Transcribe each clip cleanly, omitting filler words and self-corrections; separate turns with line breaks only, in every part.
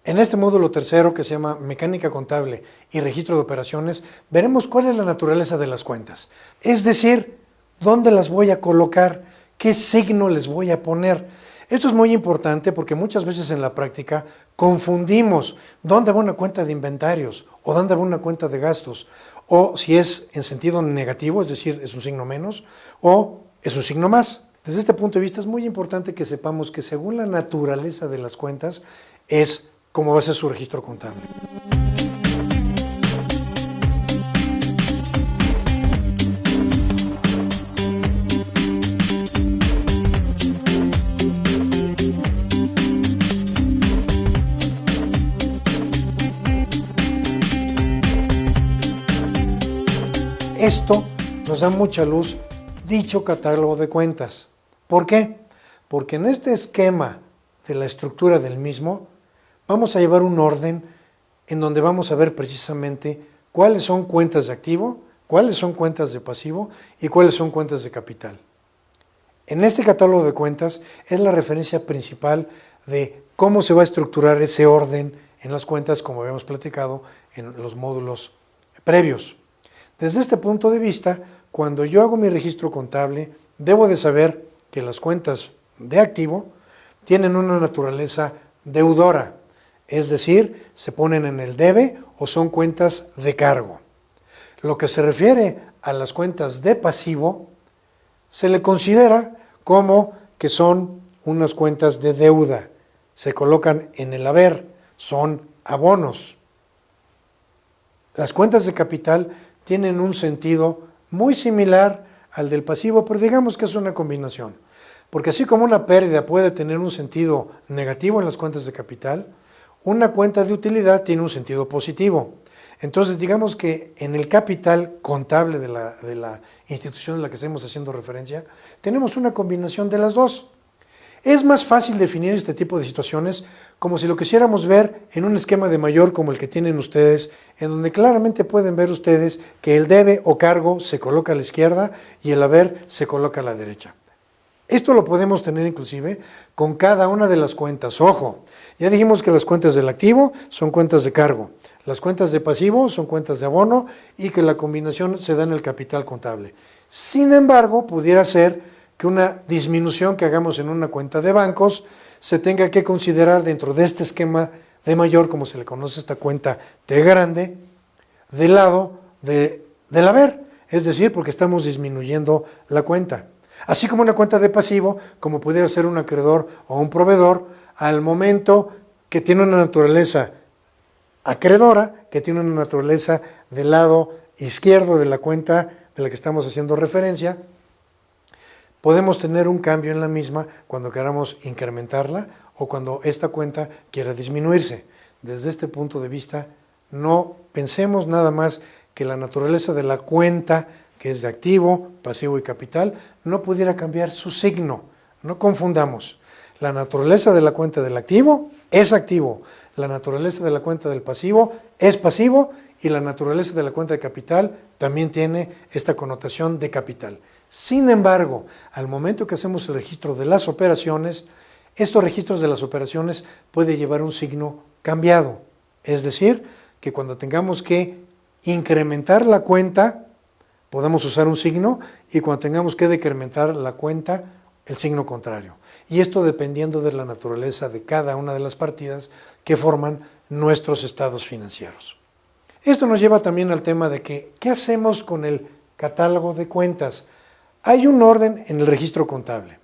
En este módulo tercero, que se llama Mecánica Contable y Registro de Operaciones, veremos cuál es la naturaleza de las cuentas. Es decir, dónde las voy a colocar, qué signo les voy a poner. Esto es muy importante porque muchas veces en la práctica confundimos dónde va una cuenta de inventarios o dónde va una cuenta de gastos, o si es en sentido negativo, es decir, es un signo menos, o es un signo más. Desde este punto de vista es muy importante que sepamos que según la naturaleza de las cuentas es cómo va a ser su registro contable. Esto nos da mucha luz, dicho catálogo de cuentas. ¿Por qué? Porque en este esquema de la estructura del mismo, vamos a llevar un orden en donde vamos a ver precisamente cuáles son cuentas de activo, cuáles son cuentas de pasivo y cuáles son cuentas de capital. En este catálogo de cuentas es la referencia principal de cómo se va a estructurar ese orden en las cuentas, como habíamos platicado en los módulos previos. Desde este punto de vista, cuando yo hago mi registro contable, debo de saber que las cuentas de activo tienen una naturaleza deudora, es decir, se ponen en el debe o son cuentas de cargo. Lo que se refiere a las cuentas de pasivo, se le considera como que son unas cuentas de deuda, se colocan en el haber, son abonos. Las cuentas de capital tienen un sentido muy similar al del pasivo, pero digamos que es una combinación. Porque así como una pérdida puede tener un sentido negativo en las cuentas de capital, una cuenta de utilidad tiene un sentido positivo. Entonces, digamos que en el capital contable de la institución a la que estamos haciendo referencia, tenemos una combinación de las dos. Es más fácil definir este tipo de situaciones como si lo quisiéramos ver en un esquema de mayor como el que tienen ustedes, en donde claramente pueden ver ustedes que el debe o cargo se coloca a la izquierda y el haber se coloca a la derecha. Esto lo podemos tener inclusive con cada una de las cuentas. Ojo, ya dijimos que las cuentas del activo son cuentas de cargo, las cuentas de pasivo son cuentas de abono y que la combinación se da en el capital contable. Sin embargo, pudiera ser que una disminución que hagamos en una cuenta de bancos se tenga que considerar dentro de este esquema de mayor, como se le conoce esta cuenta T grande, del lado del haber, es decir, porque estamos disminuyendo la cuenta. Así como una cuenta de pasivo, como pudiera ser un acreedor o un proveedor, al momento que tiene una naturaleza acreedora, que tiene una naturaleza del lado izquierdo de la cuenta de la que estamos haciendo referencia, podemos tener un cambio en la misma cuando queramos incrementarla o cuando esta cuenta quiera disminuirse. Desde este punto de vista, no pensemos nada más que la naturaleza de la cuenta, que es de activo, pasivo y capital, no pudiera cambiar su signo. No confundamos. La naturaleza de la cuenta del activo es activo, la naturaleza de la cuenta del pasivo es pasivo y la naturaleza de la cuenta de capital también tiene esta connotación de capital. Sin embargo, al momento que hacemos el registro de las operaciones, estos registros de las operaciones puede llevar un signo cambiado. Es decir, que cuando tengamos que incrementar la cuenta, podemos usar un signo y cuando tengamos que decrementar la cuenta, el signo contrario. Y esto dependiendo de la naturaleza de cada una de las partidas que forman nuestros estados financieros. Esto nos lleva también al tema de que, ¿qué hacemos con el catálogo de cuentas? Hay un orden en el registro contable.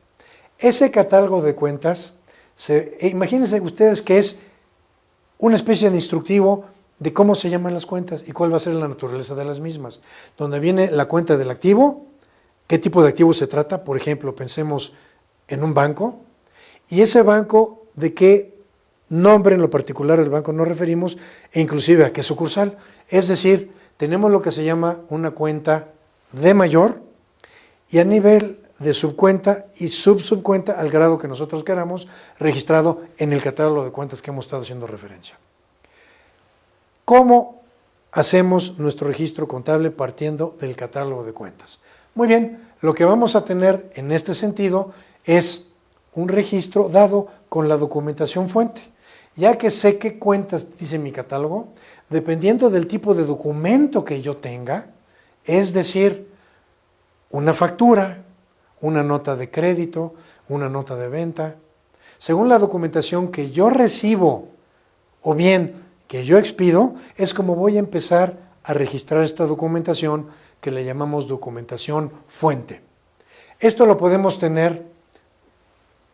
Ese catálogo de cuentas, imagínense ustedes que es una especie de instructivo de cómo se llaman las cuentas y cuál va a ser la naturaleza de las mismas. Donde viene la cuenta del activo, qué tipo de activo se trata, por ejemplo, pensemos en un banco, y ese banco, de qué nombre en lo particular del banco nos referimos, e inclusive a qué sucursal. Es decir, tenemos lo que se llama una cuenta de mayor, y a nivel de subcuenta y subcuenta al grado que nosotros queramos, registrado en el catálogo de cuentas que hemos estado haciendo referencia. ¿Cómo hacemos nuestro registro contable partiendo del catálogo de cuentas? Muy bien, lo que vamos a tener en este sentido es un registro dado con la documentación fuente. Ya que sé qué cuentas dice mi catálogo, dependiendo del tipo de documento que yo tenga, es decir, una factura, una nota de crédito, una nota de venta, según la documentación que yo recibo o bien que yo expido, es como voy a empezar a registrar esta documentación que le llamamos documentación fuente. Esto lo podemos tener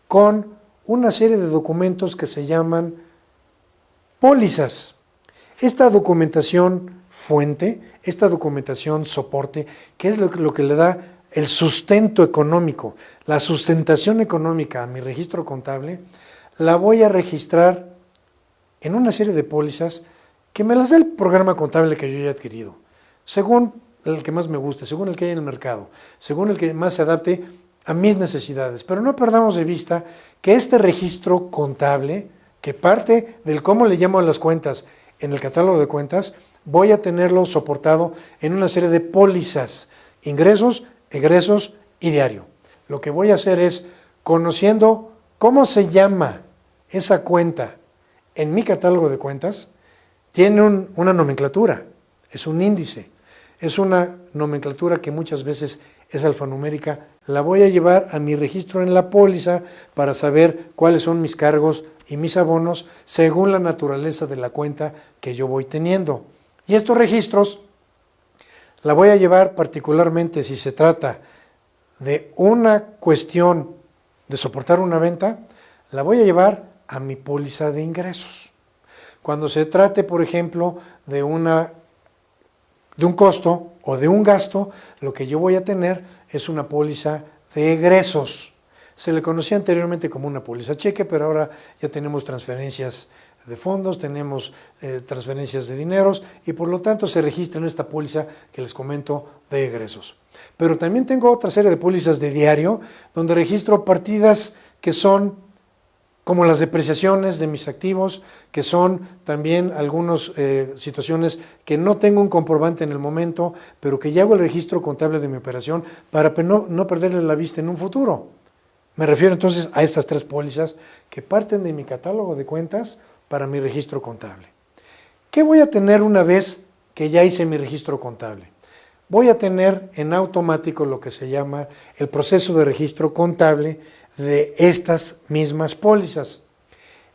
con una serie de documentos que se llaman pólizas. Esta documentación fuente, esta documentación soporte, que es lo que le da el sustento económico, la sustentación económica a mi registro contable, la voy a registrar en una serie de pólizas que me las da el programa contable que yo ya he adquirido, según el que más me guste, según el que hay en el mercado, según el que más se adapte a mis necesidades. Pero no perdamos de vista que este registro contable, que parte del cómo le llamo a las cuentas en el catálogo de cuentas, voy a tenerlo soportado en una serie de pólizas, ingresos, egresos y diario. Lo que voy a hacer es, conociendo cómo se llama esa cuenta en mi catálogo de cuentas, tiene una nomenclatura, es un índice, es una nomenclatura que muchas veces es alfanumérica, la voy a llevar a mi registro en la póliza para saber cuáles son mis cargos y mis abonos según la naturaleza de la cuenta que yo voy teniendo. Y estos registros la voy a llevar particularmente si se trata de una cuestión de soportar una venta, la voy a llevar a mi póliza de ingresos. Cuando se trate, por ejemplo, de un costo o de un gasto, lo que yo voy a tener es una póliza de egresos. Se le conocía anteriormente como una póliza cheque, pero ahora ya tenemos transferencias de fondos, tenemos transferencias de dineros y por lo tanto se registra en esta póliza que les comento de egresos. Pero también tengo otra serie de pólizas de diario donde registro partidas que son como las depreciaciones de mis activos, que son también algunas situaciones que no tengo un comprobante en el momento, pero que ya hago el registro contable de mi operación para no perderle la vista en un futuro. Me refiero entonces a estas tres pólizas que parten de mi catálogo de cuentas para mi registro contable. ¿Qué voy a tener una vez que ya hice mi registro contable? Voy a tener en automático lo que se llama el proceso de registro contable de estas mismas pólizas.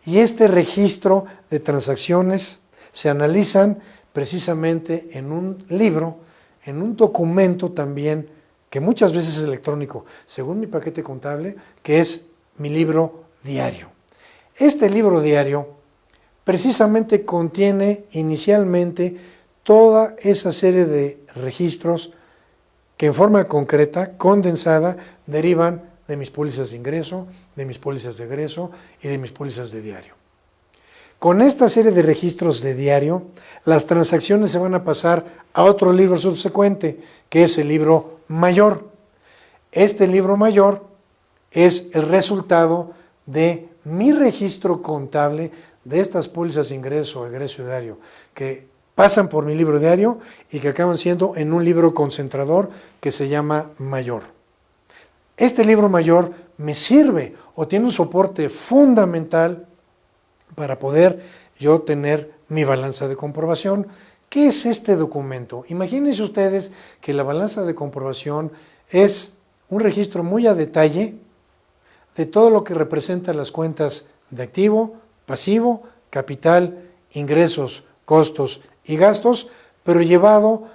Y este registro de transacciones se analizan precisamente en un libro, en un documento también, que muchas veces es electrónico, según mi paquete contable, que es mi libro diario. Este libro diario precisamente contiene inicialmente toda esa serie de registros que en forma concreta, condensada, derivan de mis pólizas de ingreso, de mis pólizas de egreso y de mis pólizas de diario. Con esta serie de registros de diario, las transacciones se van a pasar a otro libro subsecuente, que es el libro mayor. Este libro mayor es el resultado de mi registro contable de estas pólizas de ingreso, egreso y diario, que pasan por mi libro diario y que acaban siendo en un libro concentrador que se llama mayor. Este libro mayor me sirve o tiene un soporte fundamental para poder yo tener mi balanza de comprobación. ¿Qué es este documento? Imagínense ustedes que la balanza de comprobación es un registro muy a detalle de todo lo que representan las cuentas de activo, pasivo, capital, ingresos, costos y gastos, pero llevado,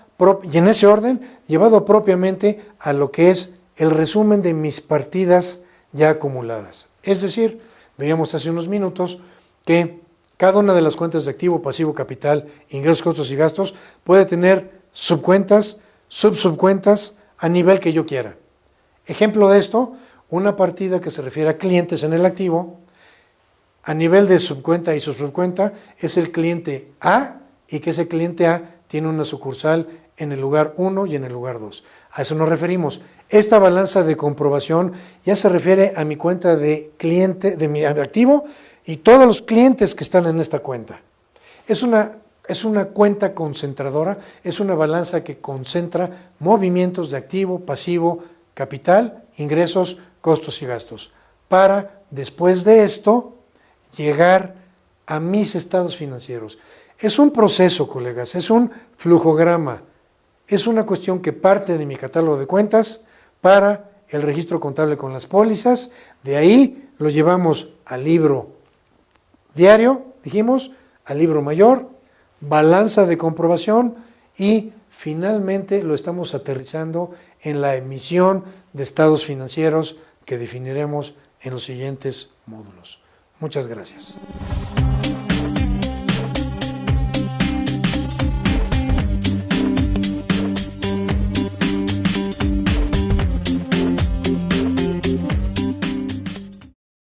y en ese orden, llevado propiamente a lo que es el resumen de mis partidas ya acumuladas. Es decir, veíamos hace unos minutos que cada una de las cuentas de activo, pasivo, capital, ingresos, costos y gastos puede tener subcuentas, subcuentas a nivel que yo quiera. Ejemplo de esto, una partida que se refiere a clientes en el activo, a nivel de subcuenta y subcuenta, es el cliente A y que ese cliente A tiene una sucursal en el lugar 1 y en el lugar 2. A eso nos referimos. Esta balanza de comprobación ya se refiere a mi cuenta de cliente, de mi activo y todos los clientes que están en esta cuenta. Es una cuenta concentradora, es una balanza que concentra movimientos de activo, pasivo, capital, ingresos, costos y gastos. Para, después de esto, llegar a mis estados financieros. Es un proceso, colegas, es un flujograma, es una cuestión que parte de mi catálogo de cuentas para el registro contable con las pólizas, de ahí lo llevamos al libro diario, dijimos, al libro mayor, balanza de comprobación y finalmente lo estamos aterrizando en la emisión de estados financieros que definiremos en los siguientes módulos. Muchas gracias.